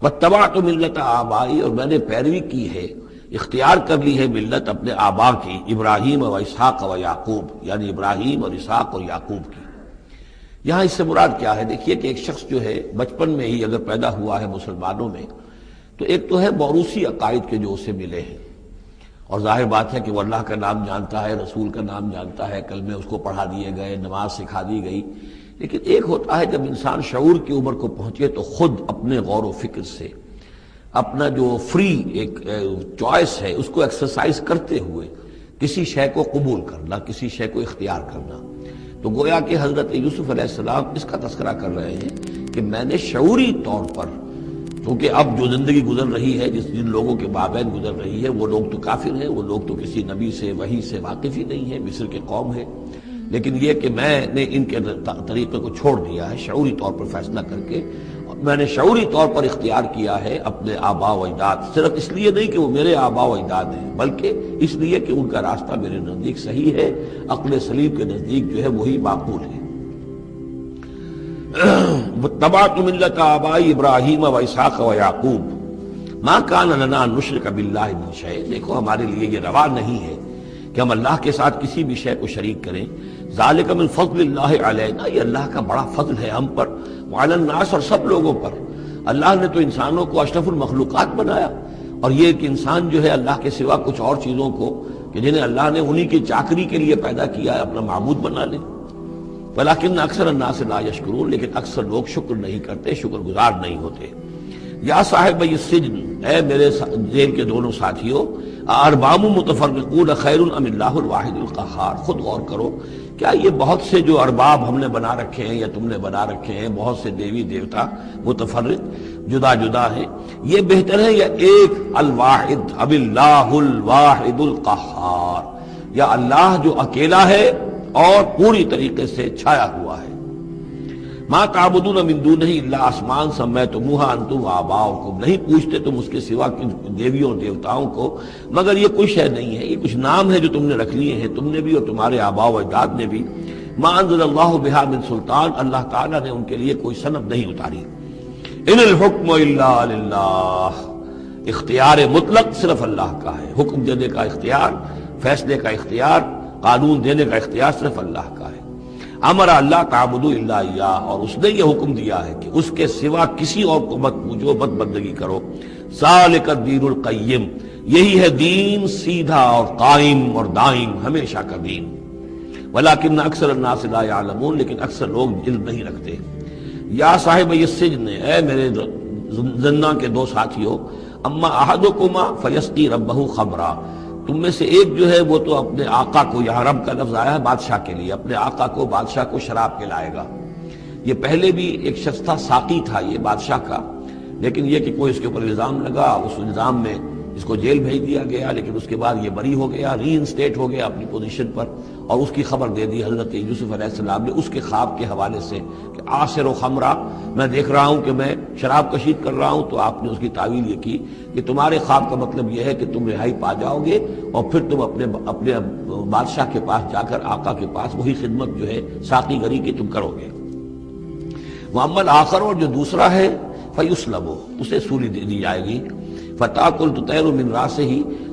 واتبعت ملت آبائی، اور میں نے پیروی کی ہے، اختیار کر لی ہے ملت اپنے آبا کی، ابراہیم و اسحاق و یعقوب، یعنی ابراہیم اور اسحاق اور یعقوب کی۔ یہاں اس سے مراد کیا ہے؟ دیکھیے کہ ایک شخص جو ہے بچپن میں ہی اگر پیدا ہوا ہے مسلمانوں میں، تو ایک تو ہے موروثی عقائد کے جو اسے ملے ہیں، اور ظاہر بات ہے کہ وہ اللہ کا نام جانتا ہے، رسول کا نام جانتا ہے، کلمے اس کو پڑھا دیے گئے، نماز سکھا دی گئی۔ لیکن ایک ہوتا ہے جب انسان شعور کی عمر کو پہنچے تو خود اپنے غور و فکر سے اپنا جو فری ایک چوائس ہے اس کو ایکسرسائز کرتے ہوئے کسی شے کو قبول کرنا، کسی شے کو اختیار کرنا۔ تو گویا کہ حضرت یوسف علیہ السلام اس کا تذکرہ کر رہے ہیں کہ میں نے شعوری طور پر، کیونکہ اب جو زندگی گزر رہی ہے، جن لوگوں کے مابین گزر رہی ہے، وہ لوگ تو کافر ہیں، وہ لوگ تو کسی نبی سے وحی سے واقف ہی نہیں ہیں، مصر کے قوم ہے، لیکن یہ کہ میں نے ان کے طریقے کو چھوڑ دیا ہے شعوری طور پر فیصلہ کر کے، اور میں نے شعوری طور پر اختیار کیا ہے اپنے آبا و اجداد، صرف اس لیے نہیں کہ وہ میرے آبا و اجداد ہیں، بلکہ اس لیے کہ ان کا راستہ میرے نزدیک صحیح ہے، عقل سلیم کے نزدیک جو ہے وہی معقول ہے۔ واتبعت ملت آبائی ابراہیم و اسحاق و یعقوب ما کان لنا ان نشرک باللہ من شیء، دیکھو ہمارے لیے یہ روا نہیں ہے کہ ہم اللہ کے ساتھ کسی بھی شے کو شریک کریں، ذالک من فضل اللہ علینا، یہ اللہ کا بڑا فضل ہے ہم پر، وعلی الناس، اور سب لوگوں پر۔ اللہ نے تو انسانوں کو اشرف المخلوقات بنایا، اور یہ کہ انسان جو ہے اللہ کے سوا کچھ اور چیزوں کو کہ جنہیں اللہ نے انہی کی چاکری کے لیے پیدا کیا ہے اپنا معبود بنا لے۔ ولیکن اکثر الناس لا یشکرون، لیکن اکثر لوگ شکر نہیں کرتے، شکر گزار نہیں ہوتے۔ یا صاحب السجن، اے میرے جیل کے دونوں ساتھیوں، ارباب متفرقون خیر ام اللہ الواحد القہار، خود غور کرو، کیا یہ بہت سے جو ارباب ہم نے بنا رکھے ہیں یا تم نے بنا رکھے ہیں، بہت سے دیوی دیوتا متفرق جدا جدا ہیں، یہ بہتر ہے یا ایک الواحد، اب اللہ الواحد القہار، یا اللہ جو اکیلا ہے اور پوری طریقے سے چھایا ہوا ہے۔ ما تعبدون من دونہ الا اسماء سمیتموہا انتم وآباؤکم، نہیں پوچھتے تم اس کے سوا دیویوں اور دیوتاؤں کو مگر یہ کوئی شے نہیں ہے، یہ کچھ نام ہے جو تم نے رکھ لیے ہیں، تم نے بھی اور تمہارے آباء و اجداد نے بھی۔ ما انزل اللہ بہا من سلطان، اللہ تعالیٰ نے ان کے لیے کوئی سند نہیں اتاری۔ ان الحکم الا للہ، اختیار مطلق صرف اللہ کا ہے، حکم دینے کا اختیار، فیصلے کا اختیار، قانون دینے کا اختیار صرف اللہ کا ہے۔ امر اللہ تعبدوا الا اياه، اور اس نے یہ حکم دیا ہے کہ اس کے سوا کسی اور کو مت پوجو، مت بندگی کرو۔ ذالک الدین القیم، یہی ہے دین سیدھا اور قائم اور دائم، ہمیشہ کا دین۔ ولکن اکثر الناس لا يعلمون، لیکن اکثر لوگ علم نہیں رکھتے۔ یا صاحب السجن، اے میرے زنداں کے دو ساتھیوں، اما احدکما فیسقی ربہ خمرا، تم میں سے ایک جو ہے وہ تو اپنے آقا کو، یہاں رب کا لفظ آیا ہے بادشاہ کے لیے، اپنے آقا کو، بادشاہ کو شراب پلائے گا۔ یہ پہلے بھی ایک شخص تھا، ساقی تھا یہ بادشاہ کا، لیکن یہ کہ کوئی اس کے اوپر الزام لگا، اس الزام میں اس کو جیل بھیج دیا گیا، لیکن اس کے بعد یہ بری ہو گیا، ری انسٹیٹ ہو گیا اپنی پوزیشن پر، اور اس کی خبر دے دی حضرت یوسف علیہ السلام نے اس کے خواب کے حوالے سے کہ عاصر و خمرہ، میں دیکھ رہا ہوں کہ میں شراب کشید کر رہا ہوں۔ تو آپ نے اس کی تعویل یہ کی کہ تمہارے خواب کا مطلب یہ ہے کہ تم رہائی پا جاؤ گے، اور پھر تم اپنے بادشاہ کے پاس جا کر، آقا کے پاس وہی خدمت جو ہے ساقی گری کی تم کرو گے۔ محمد آخر، اور جو دوسرا ہے فیسلب، اسے سولی دے دی جائے گی۔ فتاکل تطیر من راسہ،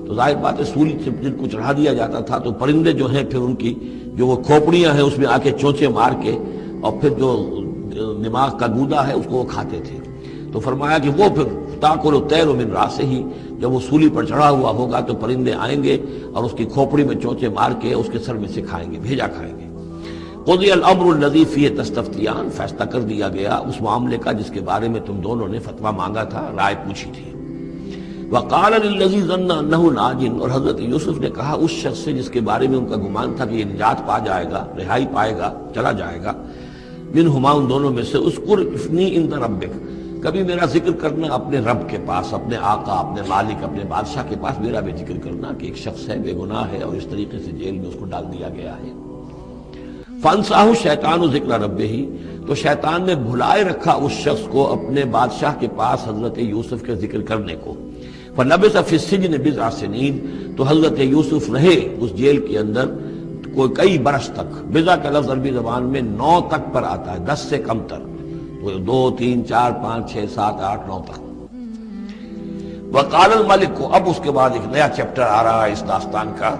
تو ظاہر بات ہے سولی سے جن کو چڑھا دیا جاتا تھا تو پرندے جو ہیں پھر ان کی جو وہ کھوپڑیاں ہیں اس میں آ کے چونچے مار کے، اور پھر جو دماغ کا گودا ہے اس کو وہ کھاتے تھے۔ تو فرمایا کہ وہ پھر تاکل الطیر من راسہ، جب وہ سولی پر چڑھا ہوا ہوگا تو پرندے آئیں گے اور اس کی کھوپڑی میں چونچے مار کے اس کے سر میں سے کھائیں گے، بھیجا کھائیں گے۔ قضی الامر الذی فیہ تستفتیان، فیصلہ کر دیا گیا اس معاملے کا جس کے بارے میں تم دونوں نے فتویٰ مانگا تھا، رائے پوچھی تھی۔ وقال للذی ظن انہ ناج، اور حضرت یوسف نے کہا اس شخص سے جس کے بارے میں ان کا گمان تھا کہ یہ نجات پا جائے گا، رہائی پائے گا، چلا جائے گا، منہما، ان دونوں میں سے، اذکر افنی عند ربک، کبھی میرا ذکر کرنا اپنے رب کے پاس، اپنے آقا، اپنے مالک، اپنے بادشاہ کے پاس میرا بھی ذکر کرنا کہ ایک شخص ہے، بے گناہ ہے، اور اس طریقے سے جیل میں اس کو ڈال دیا گیا ہے۔ فانساہ الشیطان ذکر ربہ، تو شیطان نے بھلائے رکھا اس شخص کو اپنے بادشاہ کے پاس حضرت یوسف کے ذکر کرنے کو۔ فلبث فی السجن بضع سنین، تو حضرت یوسف رہے اس جیل کے اندر کوئی کئی برس تک۔ بضع کا لفظ عربی زبان میں 9 تک پر آتا ہے، 10 سے کم تر، 2 3 4 5 6 7 8 9 تک۔ وقال الملک کو، اب اس کے بعد ایک نیا چیپٹر آ رہا ہے اس داستان کا.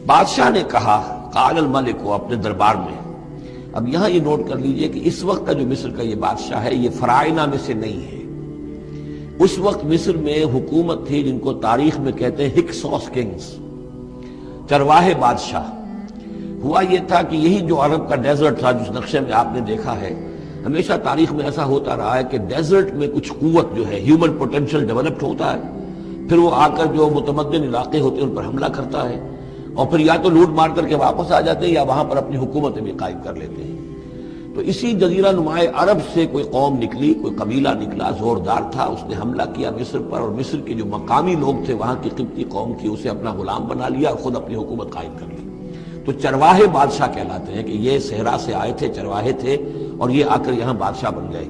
بادشاہ نے کہا، قال الملک کو اپنے دربار میں. اب یہاں یہ نوٹ کر لیجئے کہ اس وقت کا جو مصر کا یہ بادشاہ ہے یہ فرائنہ میں سے نہیں ہے. اس وقت مصر میں حکومت تھی جن کو تاریخ میں کہتے ہیں ہکسوس کنگز، چرواہے بادشاہ. ہوا یہ تھا کہ یہی جو عرب کا ڈیزرٹ تھا جس نقشے میں آپ نے دیکھا ہے، ہمیشہ تاریخ میں ایسا ہوتا رہا ہے کہ ڈیزرٹ میں کچھ قوت جو ہے ہیومن پوٹینشل ڈیولپڈ ہوتا ہے، پھر وہ آ کر جو متمدن علاقے ہوتے ہیں ان پر حملہ کرتا ہے، اور پھر یا تو لوٹ مار کر کے واپس آ جاتے ہیں یا وہاں پر اپنی حکومتیں بھی قائم کر لیتے ہیں. تو اسی جزیرہ نماء عرب سے کوئی قوم نکلی، کوئی قبیلہ نکلا، زوردار تھا، اس نے حملہ کیا مصر پر، اور مصر کے جو مقامی لوگ تھے وہاں کی قبطی قوم کی، اسے اپنا غلام بنا لیا اور خود اپنی حکومت قائم کر لی. تو چرواہے بادشاہ کہلاتے ہیں کہ یہ صحرا سے آئے تھے، چرواہے تھے، اور یہ آ کر یہاں بادشاہ بن گئے.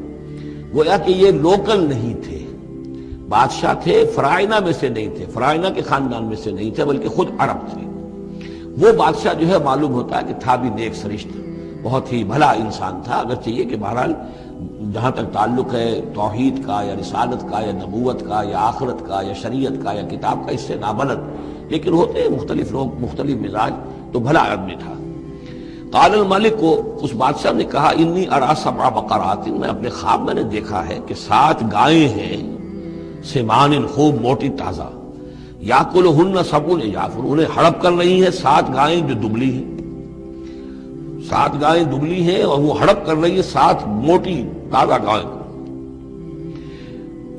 گویا کہ یہ لوکل نہیں تھے، بادشاہ تھے، فرائنہ میں سے نہیں تھے، فرائنہ کے خاندان میں سے نہیں تھے، بلکہ خود عرب تھے. وہ بادشاہ جو ہے معلوم ہوتا ہے کہ تھا بھی نیک سرشت، بہت ہی بھلا انسان تھا. اگرچہ یہ کہ بہرحال جہاں تک تعلق ہے توحید کا یا رسالت کا یا نبوت کا یا آخرت کا یا شریعت کا یا کتاب کا، اس سے نابلد، لیکن ہوتے ہیں مختلف لوگ، مختلف مزاج، تو بھلا آدمی تھا. قال الملک کو، اس بادشاہ نے کہا، انی ارا سبع بقرات، میں اپنے خواب میں نے دیکھا ہے کہ 7 گائیں ہیں، سمان خوب موٹی تازہ، یاکلہن سبع عجاف، انہیں ہڑپ کر رہی ہیں 7 گائیں جو دبلی ہیں. 7 گائیں دبلی ہیں اور وہ ہڑپ کر رہی ہیں 7 موٹی تازہ گائیں.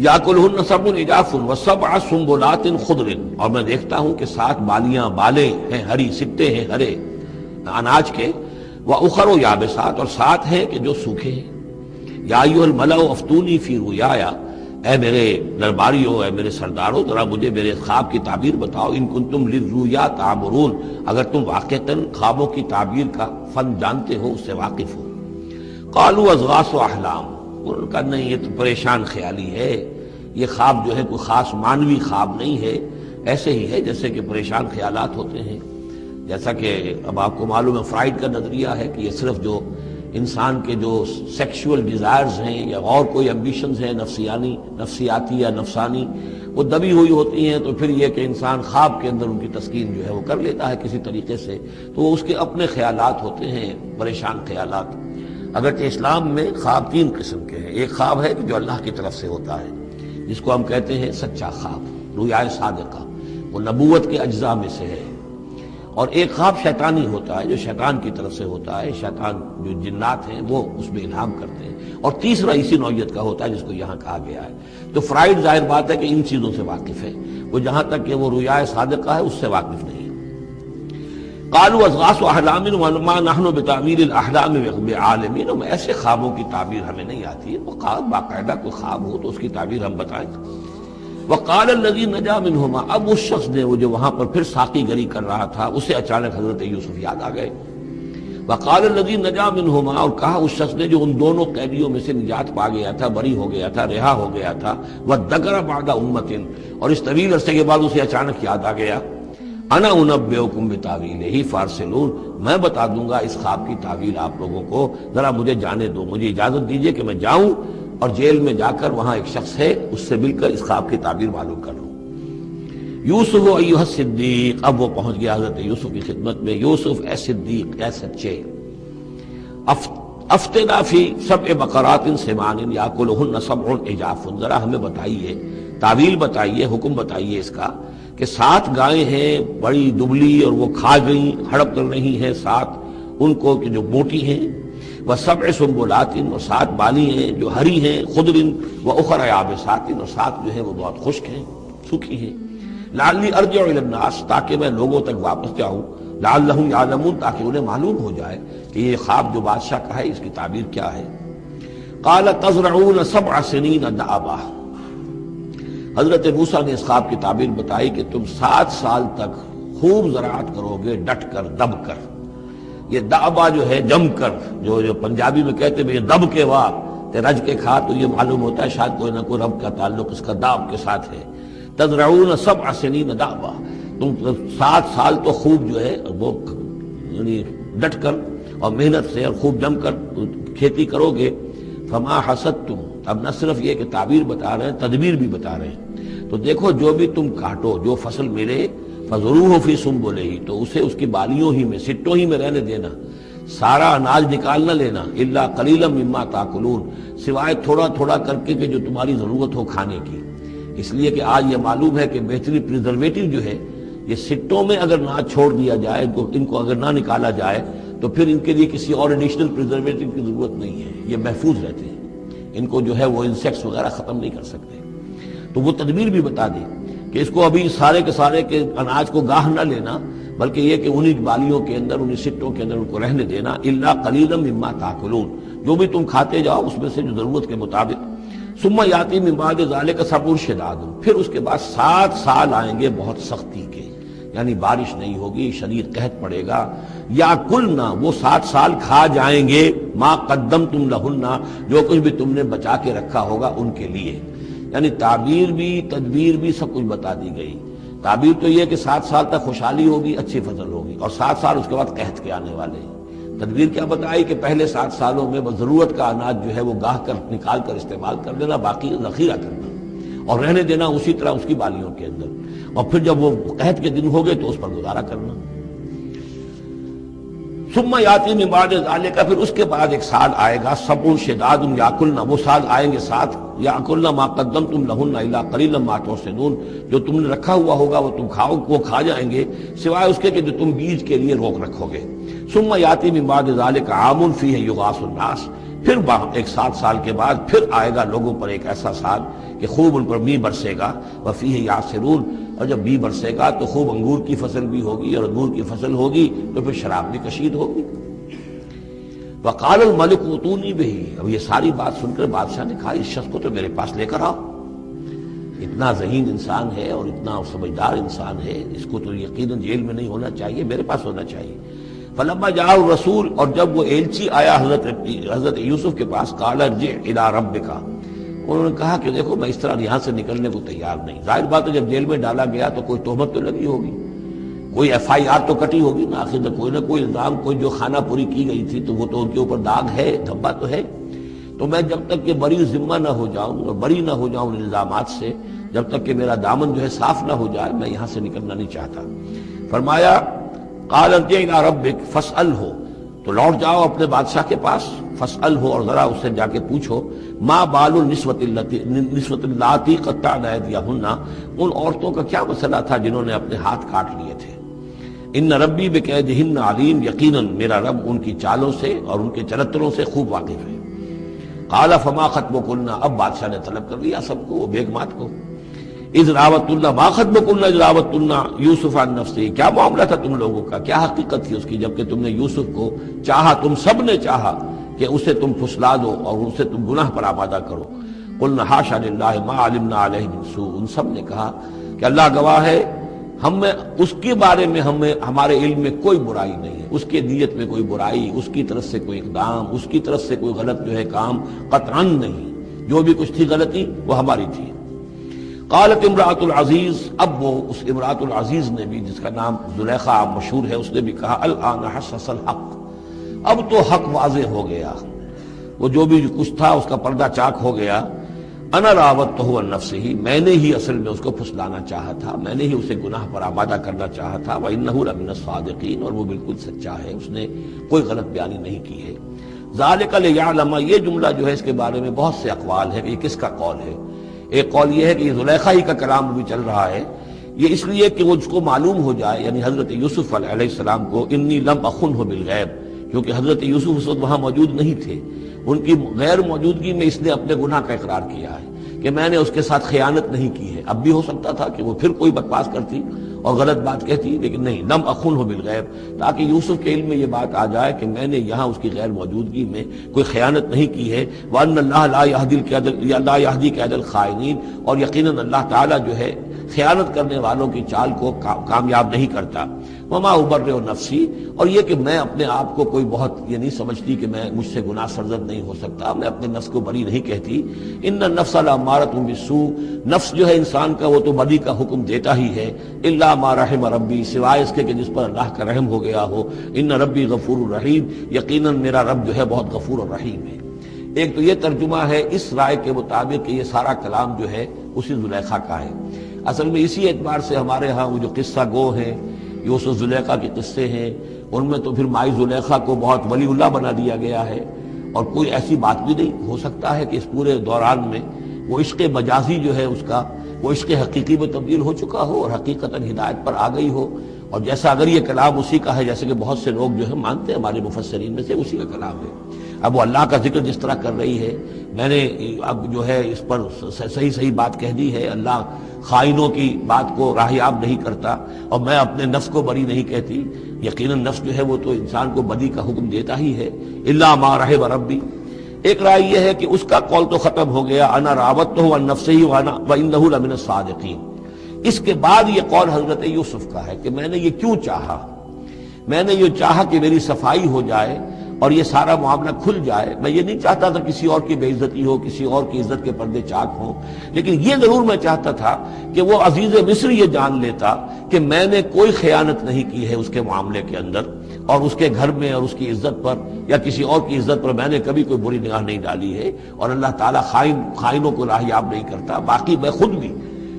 یاکلہن سبع عجاف وسبع سنبلات خضر، اور میں دیکھتا ہوں کہ 7 بالیاں، بالیں ہیں ہری، سٹے ہیں ہرے اناج کے، وَأُخَرُ یابسات، اور 7 ہیں کہ جو سوکھے ہیں. یا ایھا الملأ افتونی فی رؤیایا، اے میرے درباریوں، اے میرے سرداروں، ذرا مجھے میرے خواب کی تعبیر بتاؤ. ان کنتم للرؤیا تعبرون، اگر تم واقعتاً خوابوں کی تعبیر کا فن جانتے ہو، اس سے واقف ہو. قالوا اضغاث احلام، انہوں نے کہا نہیں، یہ تو پریشان خیالی ہے، یہ خواب جو ہے کوئی خاص مانوی خواب نہیں ہے، ایسے ہی ہے جیسے کہ پریشان خیالات ہوتے ہیں. جیسا کہ اب آپ کو معلوم ہے فرائڈ کا نظریہ ہے کہ یہ صرف جو انسان کے جو سیکشول ڈیزائرز ہیں یا اور کوئی ایمبیشنز ہیں نفسیاتی یا نفسانی، وہ دبی ہوئی ہوتی ہیں، تو پھر یہ کہ انسان خواب کے اندر ان کی تسکین جو ہے وہ کر لیتا ہے کسی طریقے سے، تو وہ اس کے اپنے خیالات ہوتے ہیں، پریشان خیالات. اگرچہ اسلام میں خواب 3 قسم کے ہیں. ایک خواب ہے کہ جو اللہ کی طرف سے ہوتا ہے، جس کو ہم کہتے ہیں سچا خواب، رؤیا صادقہ، وہ نبوت کے اجزاء میں سے ہے. اور ایک خواب شیطانی ہوتا ہے جو شیطان کی طرف سے ہوتا ہے، شیطان جو جنات ہیں وہ اس میں الہام کرتے ہیں. اور تیسرا اسی نوعیت کا ہوتا ہے جس کو یہاں کہا گیا ہے. تو فرائڈ ظاہر بات ہے کہ ان چیزوں سے واقف ہے، وہ جہاں تک کہ وہ رؤیا صادقہ ہے اس سے واقف نہیں. قالوا اضغاث احلام وما نحن بتعبیر الاحلام بعالمین، ایسے خوابوں کی تعبیر ہمیں نہیں آتی ہے. وہ خواب باقاعدہ کوئی خواب ہو تو اس کی تعبیر ہم بتائیں. وقال الذی نجا منہما، اب اس شخص نے، وہ جو وہاں پر پھر ساقی گری کر رہا تھا، اسے اچانک حضرت یوسف یاد آ گئے. وقال الذی نجا منہما، اور کہا اس شخص نے جو ان دونوں قیدیوں میں سے نجات پا گیا تھا، بری ہو گیا تھا، رہا ہو گیا تھا، وذکر بعد امۃ، اور اس طویل عرصے کے بعد اسے اچانک یاد آ گیا، انا انبئکم بتاویلہ فارسلون، میں بتا دوں گا اس خواب کی تعویل آپ لوگوں کو، ذرا مجھے جانے دو، مجھے اجازت دیجئے کہ میں جاؤں اور جیل میں جا کر وہاں ایک شخص ہے اس سے مل کر اس خواب کی تعبیر معلوم کر لوں. یوسف ایھا الصدیق، اب وہ پہنچ گیا حضرت یوسف کی خدمت میں. یوسف اے صدیق، اے سچے، افتنا فی 7 بقرات سمان یاکلہن 7 عجاف، ذرا ہمیں بتائیے، تعویل بتائیے، حکم بتائیے اس کا کہ 7 گائیں ہیں بڑی دبلی اور وہ کھا گئیں، ہڑپ کر رہی ہیں 7 ان کو کہ جو موٹی ہیں، وسبع سنبلات، اور 7 بالی ہیں جو ہری ہیں، خضر واخر یابسات، اور 7 جو ہیں وہ بہت خشک ہیں، سوکھی ہیں. لعلی ارجع الی الناس، تاکہ میں لوگوں تک واپس جاؤں، لعلہم یعلمون، تاکہ انہیں معلوم ہو جائے کہ یہ خواب جو بادشاہ کا ہے اس کی تعبیر کیا ہے. قال تزرعون 7 سنین دأبا، حضرت موسیٰ نے اس خواب کی تعبیر بتائی کہ تم 7 سال تک خوب زراعت کرو گے، ڈٹ کر، دب کر. یہ دأبا جو ہے جم کر، جو پنجابی میں کہتے ہیں یہ دب کے واہ تے رج کے کھا، تو یہ معلوم ہوتا ہے شاید کوئی نہ کوئی رب کا تعلق اس کا داب کے ساتھ ہے. تزرعون 7 سنین دأبا، تم 7 سال تو خوب جو ہے وہ یعنی ڈٹ کر اور محنت سے اور خوب جم کر کھیتی کرو گے. فما حصدتم، اب نہ صرف یہ کہ تعبیر بتا رہے ہیں، تدبیر بھی بتا رہے ہیں. تو دیکھو جو بھی تم کاٹو، جو فصل ملے فَذَرُوهُ فِي سُنبُلِهِ، تو اسے اس کی بالیوں ہی میں، سٹوں ہی میں رہنے دینا، سارا اناج نکال نہ لینا، الا قلیلا مما تاکلون، سوائے تھوڑا تھوڑا کر کے کہ جو تمہاری ضرورت ہو کھانے کی۔ اس لیے کہ آج یہ معلوم ہے کہ بہترین پریزرویٹو جو ہے یہ سٹوں میں اگر نہ چھوڑ دیا جائے، ان کو اگر نہ نکالا جائے تو پھر ان کے لیے کسی اور ایڈیشنل پریزرویٹو کی ضرورت نہیں ہے، یہ محفوظ رہتے ہیں، ان کو جو ہے وہ انسیکٹس وغیرہ ختم نہیں کر سکتے۔ تو وہ تدبیر بھی بتا دی کہ اس کو ابھی سارے کے سارے کے اناج کو گاہ نہ لینا، بلکہ یہ کہ انہی بالیوں کے اندر، انہی سٹوں کے اندر ان کو رہنے دینا، الا قلیلا مما تاکلون، جو بھی تم کھاتے جاؤ اس میں سے جو ضرورت کے مطابق۔ ثم یاتی من بعد ذلک سبع شداد، پھر اس کے بعد 7 سال آئیں گے بہت سختی کے، یعنی بارش نہیں ہوگی، شدید قحط پڑے گا، یا کلنا، وہ 7 سال کھا جائیں گے، ما قدمتم لہن، جو کچھ بھی تم نے بچا کے رکھا ہوگا ان کے لیے۔ یعنی تعبیر بھی، تدبیر بھی، سب کچھ بتا دی گئی۔ تعبیر تو یہ کہ 7 سال تک خوشحالی ہوگی، اچھی فصل ہوگی، اور 7 سال اس کے بعد قحط کے آنے والے ہیں۔ تدبیر کیا بتائی کہ پہلے 7 سالوں میں ضرورت کا اناج جو ہے وہ گاہ کر نکال کر استعمال کر دینا، باقی ذخیرہ کرنا اور رہنے دینا اسی طرح اس کی بالیوں کے اندر، اور پھر جب وہ قحط کے دن ہو گئے تو اس پر گزارا کرنا۔ ثم یاتی من بعد ذلک، پھر اس کے بعد ایک سال آئے گا، سبع شداد یاکلن، وہ سال آئیں گے 7، یاکلن ما قدمتم لہن الا قلیلا ما تحصنون، جو تم نے رکھا ہوا ہوگا وہ تم کھاؤ، وہ کھا جائیں گے، سوائے اس کے کہ جو تم بیج کے لیے روک رکھو گے۔ ثم یاتی من بعد ذلک عام فیہ یغاث الناس، پھر ایک 7 سال کے بعد پھر آئے گا لوگوں پر ایک ایسا سال کہ خوب ان پر می برسے گا، وفیہ یعصرون، اور جب می برسے گا تو خوب انگور کی فصل بھی ہوگی، اور انگور کی فصل ہوگی تو پھر شراب بھی کشید ہوگی۔ وقال الملک اوتونی بہ، اب یہ ساری بات سن کر بادشاہ نے کہا اس شخص کو تو میرے پاس لے کر آؤ، اتنا ذہین انسان ہے اور اتنا سمجھدار انسان ہے، اس کو تو یقیناً جیل میں نہیں ہونا چاہیے، میرے پاس ہونا چاہیے۔ فلما جاء الرسول، اور جب وہ ایلچی آیا حضرت یوسف کے پاس، قال ارجع الی ربک، انہوں نے کہا کہ دیکھو میں اس طرح یہاں سے نکلنے کو تیار نہیں۔ ظاہر بات ہے جب جیل میں ڈالا گیا تو کوئی تہمت تو لگی ہوگی، کوئی FIR تو کٹی ہوگی نا، آخر کوئی نہ کوئی الزام، کوئی جو خانہ پوری کی گئی تھی تو وہ تو ان کے اوپر داغ ہے، دھبا تو ہے۔ تو میں جب تک کہ بری ذمہ نہ ہو جاؤں اور بری نہ ہو جاؤں ان الزامات سے، جب تک کہ میرا دامن جو ہے صاف نہ ہو جائے، میں یہاں سے نکلنا نہیں چاہتا۔ فرمایا قال ارجع الی ربک فاسألہ، تو لوٹ جاؤ اپنے بادشاہ کے پاس، فاسألہ، اور ذرا اس سے جا کے پوچھو، ما بال النسوۃ اللاتی قطعن ایدیہن، ان عورتوں کا کیا مسئلہ تھا جنہوں نے اپنے ہاتھ کاٹ لیے تھے۔ ان ربی بکیدہن علیم، یقیناً میرا رب ان کی چالوں سے اور ان کے چرتروں سے خوب واقف ہے۔ قال فما خطبکن، اب بادشاہ نے طلب کر لیا سب کو، وہ بیگمات کو، اذ راوتن، ما خطبکن اذ راوتن یوسف عن نفسہ، کیا معاملہ تھا تم لوگوں کا، کیا حقیقت تھی اس کی جبکہ تم نے یوسف کو چاہا، تم سب نے چاہا کہ اسے تم پھسلا دو اور اسے تم گناہ پر آمادہ کرو۔ قلنا حاشا للہ ما علمنا علیہ من سوء، ان سب نے کہا کہ اللہ گواہ ہے، ہمیں اس کے بارے میں ہمارے علم میں کوئی برائی نہیں ہے، اس کے نیت میں کوئی برائی، اس کی طرف سے کوئی اقدام، اس کی طرف سے کوئی غلط جو ہے کام قطعاً نہیں، جو بھی کچھ تھی غلطی وہ ہماری تھی۔ قالت امرأۃ العزیز، اب وہ اس امرأۃ العزیز نے بھی، جس کا نام زلیخا مشہور ہے، اس نے بھی کہا الآن حسس الحق، اب تو حق واضح ہو گیا، وہ جو بھی کچھ تھا اس کا پردہ چاک ہو گیا۔ انا راودتہ عن نفسہ، میں نے ہی اصل میں اس کو پھسلانا چاہا تھا، میں نے ہی اسے گناہ پر آمادہ کرنا چاہا تھا، وانہ لمن الصادقین، اور وہ بالکل سچا ہے، اس نے کوئی غلط بیانی نہیں کی ہے۔ ذالک لیعلم، یہ جملہ جو ہے اس کے بارے میں بہت سے اقوال ہے کہ یہ کس کا قول ہے۔ ایک قول یہ ہے کہ یہ زلیخا ہی کا کلام بھی چل رہا ہے، یہ اس لیے کہ وہ اس کو معلوم ہو جائے، یعنی حضرت یوسف علیہ السلام کو، انی لم اخنہ بالغیب، کیونکہ حضرت یوسف اس وقت وہاں موجود نہیں تھے، ان کی غیر موجودگی میں اس نے اپنے گناہ کا اقرار کیا ہے کہ میں نے اس کے ساتھ خیانت نہیں کی ہے۔ اب بھی ہو سکتا تھا کہ وہ پھر کوئی بکواس کرتی اور غلط بات کہتی، لیکن نہیں، لم اخنہ بالغیب، تاکہ یوسف کے علم میں یہ بات آ جائے کہ میں نے یہاں اس کی غیر موجودگی میں کوئی خیانت نہیں کی ہے۔ وَأَنَّ اللَّهَ لَا يَهْدِي كَيْدَ الْخَائِنِينَ، اور یقیناً اللہ تعالیٰ جو ہے خیانت کرنے والوں کی چال کو کامیاب نہیں کرتا۔ وما ابرئ نفسی، اور یہ کہ میں اپنے آپ کو کوئی بہت یہ نہیں سمجھتی کہ میں مجھ سے گناہ سرزد نہیں ہو سکتا، میں اپنے نفس کو بری نہیں کہتی۔ ان النفس لامارۃ بالسوء، نفس جو ہے انسان کا وہ تو بدی کا حکم دیتا ہی ہے، الا ما رحم ربی، سوائے اس کے کہ جس پر اللہ کا رحم ہو گیا ہو۔ ان ربی غفور الرحیم، یقیناً میرا رب جو ہے بہت غفور اور رحیم ہے۔ ایک تو یہ ترجمہ ہے اس رائے کے مطابق کہ یہ سارا کلام جو ہے اسی زلیخا کا ہے۔ اصل میں اسی اعتبار سے ہمارے ہاں وہ جو قصہ گو ہیں، یوسف زلیخا کے قصے ہیں، ان میں تو پھر مائی زلیخا کو بہت ولی اللہ بنا دیا گیا ہے، اور کوئی ایسی بات بھی نہیں ہو سکتا ہے کہ اس پورے دوران میں وہ عشق مجازی جو ہے اس کا وہ عشق حقیقی میں تبدیل ہو چکا ہو اور حقیقتاً ہدایت پر آ گئی ہو۔ اور جیسا اگر یہ کلام اسی کا ہے، جیسے کہ بہت سے لوگ جو ہے مانتے ہیں ہمارے مفسرین میں سے، اسی کا کلام ہے۔ اب وہ اللہ کا ذکر جس طرح کر رہی ہے، میں نے اب جو ہے اس پر صحیح بات کہہ دی ہے، اللہ خائنوں کی بات کو راہیاب نہیں کرتا، اور میں اپنے نفس کو بری نہیں کہتی۔ یقیناً نفس جو ہے وہ تو انسان کو بدی کا حکم دیتا ہی ہے، الا ما رحم ربی۔ ایک رائے یہ ہے کہ اس کا قول تو ختم ہو گیا، انا راودتہ عن نفسہ وانہ لمن الصادقین۔ اس کے بعد یہ قول حضرت یوسف کا ہے کہ میں نے یہ کیوں چاہا، میں نے یہ چاہا کہ میری صفائی ہو جائے اور یہ سارا معاملہ کھل جائے۔ میں یہ نہیں چاہتا تھا کسی اور کی بے عزتی ہو، کسی اور کی عزت کے پردے چاک ہوں، لیکن یہ ضرور میں چاہتا تھا کہ وہ عزیز مصر یہ جان لیتا کہ میں نے کوئی خیانت نہیں کی ہے اس کے معاملے کے اندر، اور اس کے گھر میں اور اس کی عزت پر یا کسی اور کی عزت پر میں نے کبھی کوئی بری نگاہ نہیں ڈالی ہے، اور اللہ تعالیٰ خائنوں کو راہیاب نہیں کرتا۔ باقی میں خود بھی،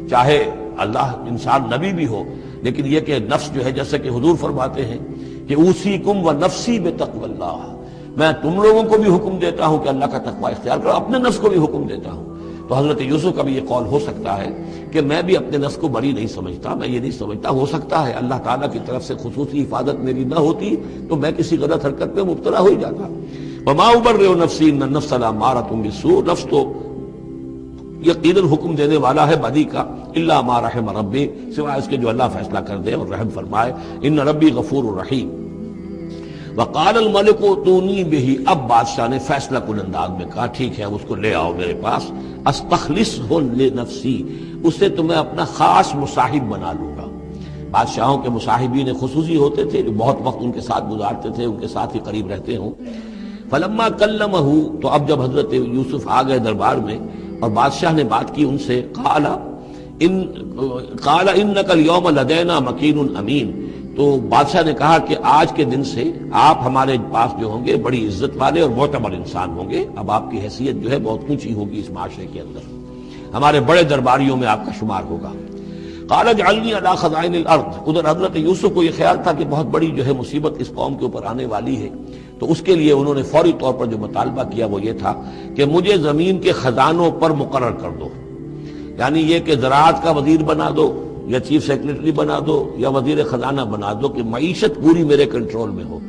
چاہے اللہ انسان نبی بھی ہو، لیکن یہ کہ نفس جو ہے، جیسے کہ حضور فرماتے ہیں کہ اوصیکم و نفسی بتقوی اللہ، میں تم لوگوں کو بھی حکم دیتا ہوں کہ اللہ کا تقوی اختیار کرو، اپنے نفس کو بھی حکم دیتا ہوں۔ تو حضرت یوسف کا بھی یہ قول ہو سکتا ہے کہ میں بھی اپنے نفس کو بری نہیں سمجھتا، میں یہ نہیں سمجھتا، ہو سکتا ہے اللہ تعالیٰ کی طرف سے خصوصی حفاظت میری نہ ہوتی تو میں کسی غلط حرکت میں مبتلا ہو ہی جاتا۔ وما ابرئ نفسی ان النفس لامارۃ بالسوء، نفس تو یقیناً حکم دینے والا ہے بدی کا، الا ما رحم ربی، سوائے اس کے جو اللہ فیصلہ کر دے اور رحم فرمائے، ان ربی غفور الرحیم۔ وقال الملک اتونی بہ، اب بادشاہ نے فیصلہ کن انداز میں کہا ٹھیک ہے اس کو لے آؤ میرے پاس، استخلصہ لنفسی، اسے تو میں اپنا خاص مصاحب بنا لوں گا۔ بادشاہوں کے مصاحبین خصوصی ہوتے تھے جو بہت وقت ان کے ساتھ گزارتے تھے، ان کے ساتھ ہی قریب رہتے ہوں۔ فلما کلمہ، تو اب جب حضرت یوسف آ گئے دربار میں اور بادشاہ نے بات کی ان سے، قال انک اليوم لدینا مکین امین، تو بادشاہ نے کہا کہ آج کے دن سے آپ ہمارے پاس جو ہوں گے بڑی عزت والے اور معتبر انسان ہوں گے، اب آپ کی حیثیت جو ہے بہت اونچی ہوگی اس معاشرے کے اندر، ہمارے بڑے درباریوں میں آپ کا شمار ہوگا۔ قال اجعلنی علی خزائن الارض، ادھر حضرت یوسف کو یہ خیال تھا کہ بہت بڑی جو ہے مصیبت اس قوم کے اوپر آنے والی ہے، تو اس کے لیے انہوں نے فوری طور پر جو مطالبہ کیا وہ یہ تھا کہ مجھے زمین کے خزانوں پر مقرر کر دو، یعنی یہ کہ زراعت کا وزیر بنا دو یا چیف سیکرٹری بنا دو یا وزیر خزانہ بنا دو، کہ معیشت پوری میرے کنٹرول میں ہو،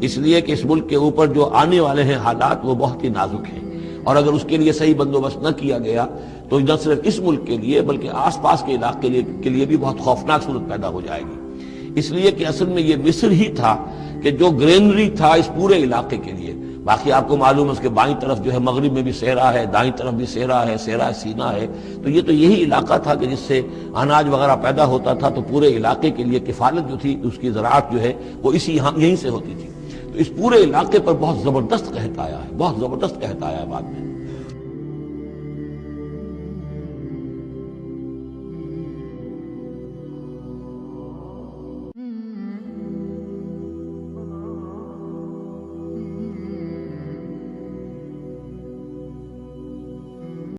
اس لیے کہ اس ملک کے اوپر جو آنے والے ہیں حالات وہ بہت ہی نازک ہیں، اور اگر اس کے لیے صحیح بندوبست نہ کیا گیا تو نہ صرف اس ملک کے لیے بلکہ آس پاس کے علاقے کے لیے بھی بہت خوفناک صورت پیدا ہو جائے گی، اس لیے کہ اصل میں یہ مصر ہی تھا کہ جو گرینری تھا اس پورے علاقے کے لیے۔ باقی آپ کو معلوم ہے اس کے بائیں طرف جو ہے مغرب میں بھی صحرا ہے، دائیں طرف بھی صحرا ہے، صحرا سینا ہے، تو یہ تو یہی علاقہ تھا کہ جس سے اناج وغیرہ پیدا ہوتا تھا، تو پورے علاقے کے لیے کفالت جو تھی اس کی زراعت جو ہے وہ یہیں سے ہوتی تھی، تو اس پورے علاقے پر بہت زبردست قحط آیا ہے، بہت زبردست قحط آیا ہے بعد میں۔